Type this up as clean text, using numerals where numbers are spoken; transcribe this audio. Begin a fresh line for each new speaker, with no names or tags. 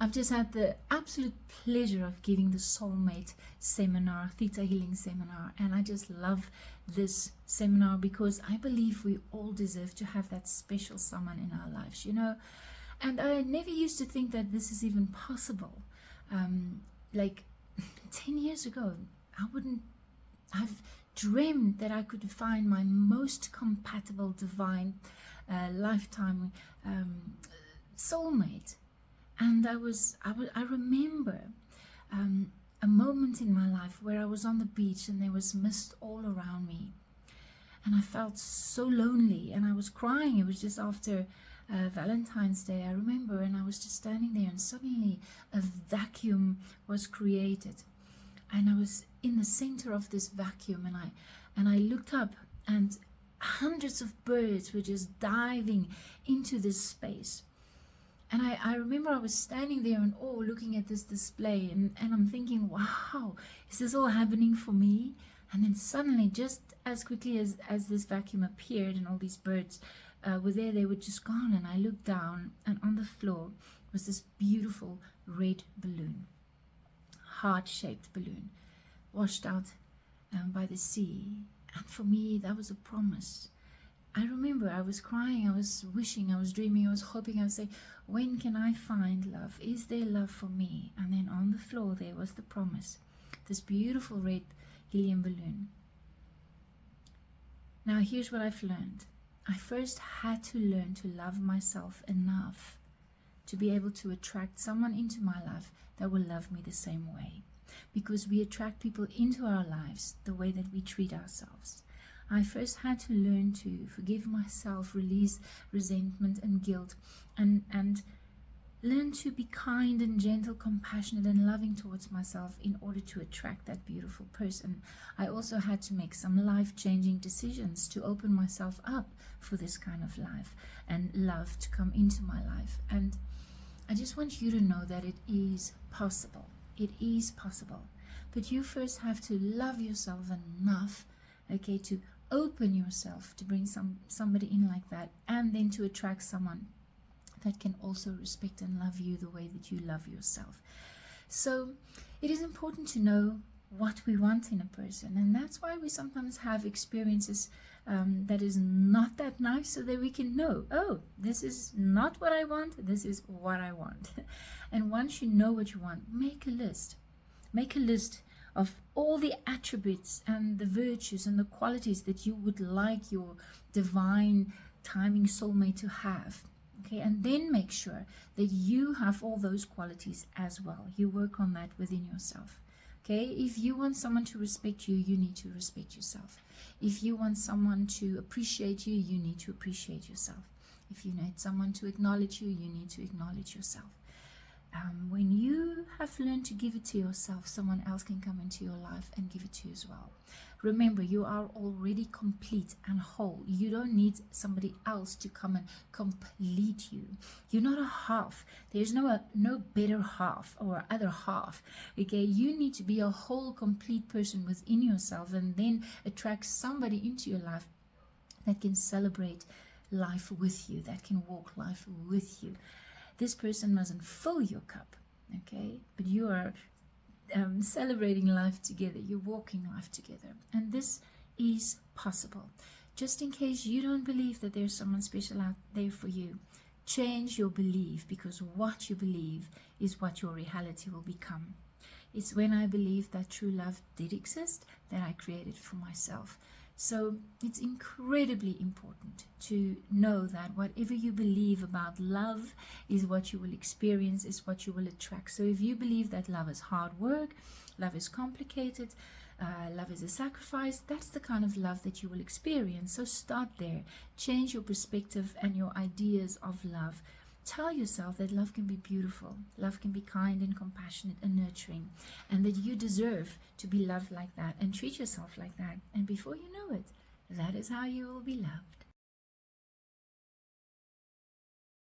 I've just had the absolute pleasure of giving the Soulmate seminar, Theta Healing seminar, and I just love this seminar because I believe we all deserve to have that special someone in our lives, you know. And I never used to think that this is even possible. Like 10 years ago, I wouldn't have dreamed that I could find my most compatible divine lifetime soulmate. And I remember a moment in my life where I was on the beach and there was mist all around me. And I felt so lonely and I was crying. It was just after Valentine's Day, I remember, and I was just standing there and suddenly a vacuum was created. And I was in the center of this vacuum and I looked up and hundreds of birds were just diving into this space. And I remember I was standing there in awe looking at this display and I'm thinking, wow, is this all happening for me? And then suddenly, just as quickly as this vacuum appeared and all these birds were there, they were just gone. And I looked down and on the floor was this beautiful red balloon, heart-shaped balloon, washed out by the sea. And for me, that was a promise. I remember I was crying, I was wishing, I was dreaming, I was hoping. I would say, when can I find love? Is there love for me? And then on the floor there was the promise, this beautiful red helium balloon. Now here's what I've learned. I first had to learn to love myself enough to be able to attract someone into my life that will love me the same way. Because we attract people into our lives the way that we treat ourselves. I first had to learn to forgive myself, release resentment and guilt, and learn to be kind and gentle, compassionate and loving towards myself in order to attract that beautiful person. I also had to make some life-changing decisions to open myself up for this kind of life and love to come into my life. And I just want you to know that it is possible. It is possible. But you first have to love yourself enough, okay, to open yourself to bring somebody in like that, and then to attract someone that can also respect and love you the way that you love yourself. So it is important to know what we want in a person, and that's why we sometimes have experiences that is not that nice, so that we can know, oh, this is not what I want, this is what I want. And once you know what you want, make a list of all the attributes and the virtues and the qualities that you would like your divine timing soulmate to have. Okay, and then make sure that you have all those qualities as well. You work on that within yourself. Okay, if you want someone to respect you, you need to respect yourself. If you want someone to appreciate you, you need to appreciate yourself. If you need someone to acknowledge you, you need to acknowledge yourself. When you have learned to give it to yourself, someone else can come into your life and give it to you as well. Remember, you are already complete and whole. You don't need somebody else to come and complete you. You're not a half. There's no better half or other half. Okay, you need to be a whole, complete person within yourself, and then attract somebody into your life that can celebrate life with you, that can walk life with you. This person mustn't fill your cup, okay? But you are celebrating life together. You're walking life together. And this is possible. Just in case you don't believe that there's someone special out there for you, change your belief, because what you believe is what your reality will become. It's when I believed that true love did exist that I created for myself. So it's incredibly important to know that whatever you believe about love is what you will experience, is what you will attract. So if you believe that love is hard work, love is complicated, love is a sacrifice, that's the kind of love that you will experience. So start there. Change your perspective and your ideas of love. Tell yourself that love can be beautiful, love can be kind and compassionate and nurturing, and that you deserve to be loved like that, and treat yourself like that. And before you know it, that is how you will be loved.